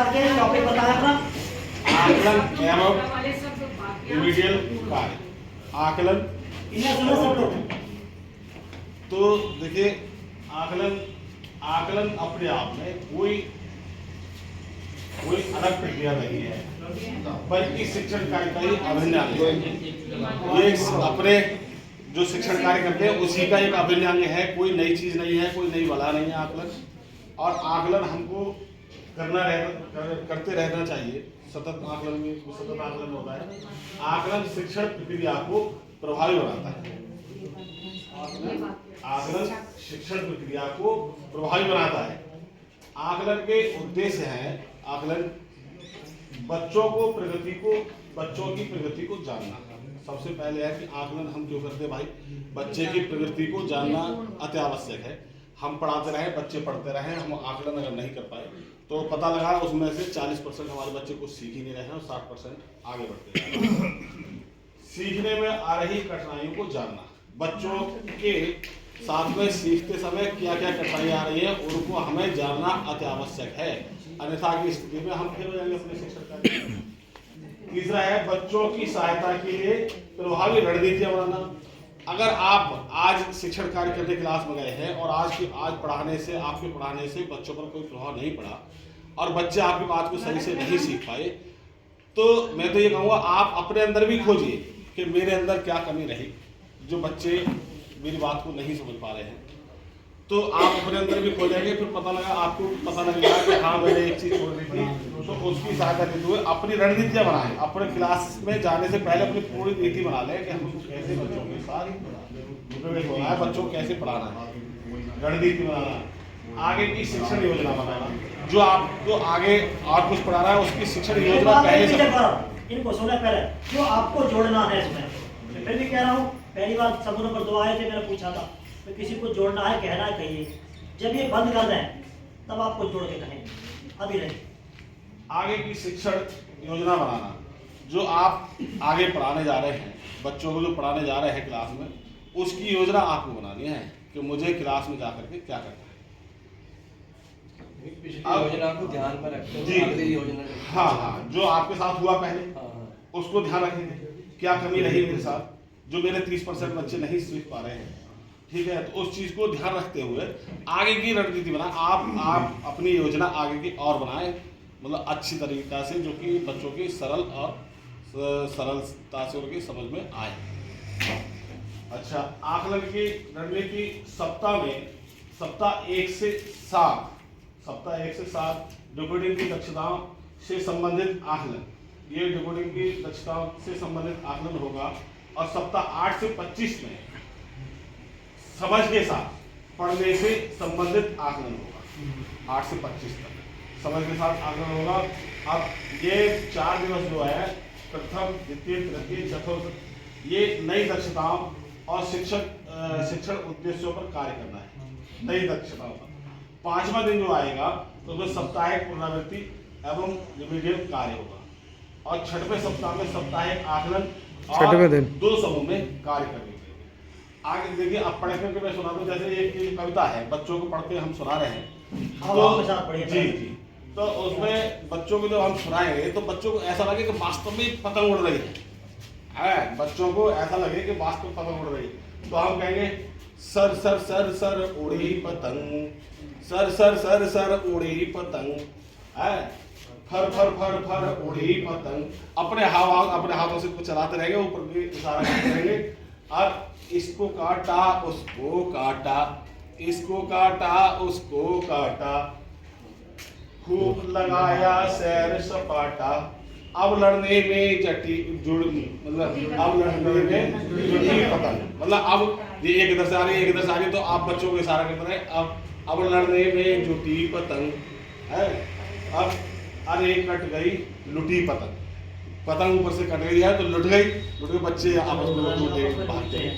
के टॉपिक बताया अपना। आकलन एवं रिमेडियल कार्य। आकलन इन्हें सुनो सब लोग। तो देखिए आकलन अपने आप में कोई अलग प्रक्रिया नहीं है, बल्कि शिक्षण कार्य का ही अभिन्न अंग है। ये अपने जो शिक्षण कार्य करते हैं उसी का एक अभिन्न अंग है, कोई नई चीज नहीं है, कोई नई बला नहीं है आकलन। और आकलन हमको करते रहना चाहिए। सतत आकलन में सतत आकलन होता है। आकलन शिक्षण प्रक्रिया को प्रभावी बनाता है। आकलन शिक्षण प्रक्रिया को प्रभावी बनाता है। आकलन के उद्देश्य हैं, आकलन बच्चों की प्रगति को जानना। सबसे पहले है कि आकलन हम क्यों करते हैं भाई? बच्चे की प्रगति को जानना अति आवश्यक है। हम पढ़ाते रहे, बच्चे पढ़ते रहे, हम आकलन अगर नहीं कर पाए तो पता लगा उसमें से 40% हमारे बच्चे कुछ सीख ही नहीं रहे हैं और 60% आगे बढ़ते हैं। सीखने में आ रही कठिनाइयों को जानना, बच्चों के साथ में सीखते समय क्या क्या कठिनाइयाँ आ रही है उनको हमें जानना अति आवश्यक है, अन्यथा की स्थिति में हम फेल हो जाएंगे अपने शिक्षण कार्य। तीसरा है बच्चों की सहायता के लिए प्रभावी रणनीतियां बनाना। अगर आप आज शिक्षण कार्य करने क्लास में गए हैं और आपके पढ़ाने से बच्चों पर कोई प्रभाव नहीं पड़ा और बच्चे आपकी बात को सही से नहीं सीख पाए, तो मैं तो ये कहूँगा आप अपने अंदर भी खोजिए कि मेरे अंदर क्या कमी रही, जो बच्चे मेरी बात को नहीं समझ पा रहे हैं। तो आप अपने अंदर भी खोजेंगे, फिर आपको पता लगेगा कि हाँ मैंने एक चीज छोड़ दी थी, तो उसकी सहायता लेते हुए अपनी रणनीतियां बनाएं। अपने क्लास में जाने से पहले अपनी पूरी नीति बना लें कि हमको कैसे बच्चों के साथ होना है, बच्चों को कैसे पढ़ाना है, रणनीति बनाना, आगे की शिक्षण योजना बनाना। जो आपको आगे और कुछ पढ़ाना है उसकी शिक्षण योजना पहले से इनको सुना पहले जो आपको जोड़ना है इसमें। फिर भी कह रहा हूँ, पहली बार सब नंबर 2 आए थे, मैंने पूछा था तो किसी को जोड़ना है, कहना है, कहिए। जब ये बंद कर दें तब आपको जोड़ के कहें, अभी नहीं। आगे की शिक्षण योजना बनाना, जो आप आगे पढ़ाने जा रहे हैं, बच्चों को जो पढ़ाने जा रहे हैं क्लास में, उसकी योजना आपको बनानी है कि मुझे क्लास में जाकर के क्या करना है। योजना को ध्यान में रखते जी, हुए योजना हाँ, जो आपके साथ हुआ पहले उसको ध्यान रखेंगे। क्या कमी रही मेरे साथ, जो मेरे 30% बच्चे नहीं सीख पा रहे हैं, ठीक है, तो उस चीज को ध्यान रखते हुए आगे की रणनीति बनाएं। आप अपनी योजना आगे की और बनाएं, मतलब अच्छी तरीका से, जो कि बच्चों की सरलता से उनकी समझ में आए। अच्छा, आकलन की रणनीति सप्ताह 1 से 7 डिकोडिंग की दक्षताओं से संबंधित आकलन, ये डिकोडिंग की दक्षताओं से संबंधित आकलन होगा। और सप्ताह 8 से 25 में समझ के साथ पढ़ने से संबंधित आकलन होगा। 8 से 25 तक समझ के साथ आकलन होगा। अब ये 4 दिवस जो है, प्रथम, द्वितीय, तृतीय, चतुर्थ, ये नई दक्षताओं और शिक्षण उद्देश्यों पर कार्य करना है, नई दक्षताओं पर। 5वां दिन जो आएगा तो उसमें साप्ताहिक पुनरावृत्ति एवं रिमेडियल कार्य होगा। और 6वें सप्ताह में साप्ताहिक आकलन और 2 समूह में कार्य करने के लिए। आगे देखिए, अब पढ़ करके मैं सुना दूं, जैसे एक कविता है, बच्चों को पढ़ के हम सुना रहे हैं, तो जी, तो उसमें बच्चों को जब हम सुनाएंगे तो बच्चों को ऐसा लगे कि वास्तव में पतंग उड़ रही है। बच्चों को ऐसा लगे कि वास्तव में पतंग उड़ रही है, तो हम कहेंगे सर सर सर सर उड़ी पतंग, सर सर सर सर उड़ी पतंग, फर फर फर फर उड़ी पतंग। अपने हाथों से कुछ चलाते रहेंगे, ऊपर भी इशारा करते रहेंगे। अब इसको काटा उसको काटा, इसको काटा उसको काटा, खूब लगाया सैर सपाटा, अब लड़ने में जुड़ी पतंग। मतलब अब ये एक इधर से आ रही है, एक इधर से आ रही है, तो आप बच्चों को इशारा करते रहे, अब लड़ने में जुटी पतंग है। अब अरे कट गई लुटी पतंग, पतंग ऊपर से कट गई है तो लुट गई, बच्चे आपस में भागते हैं।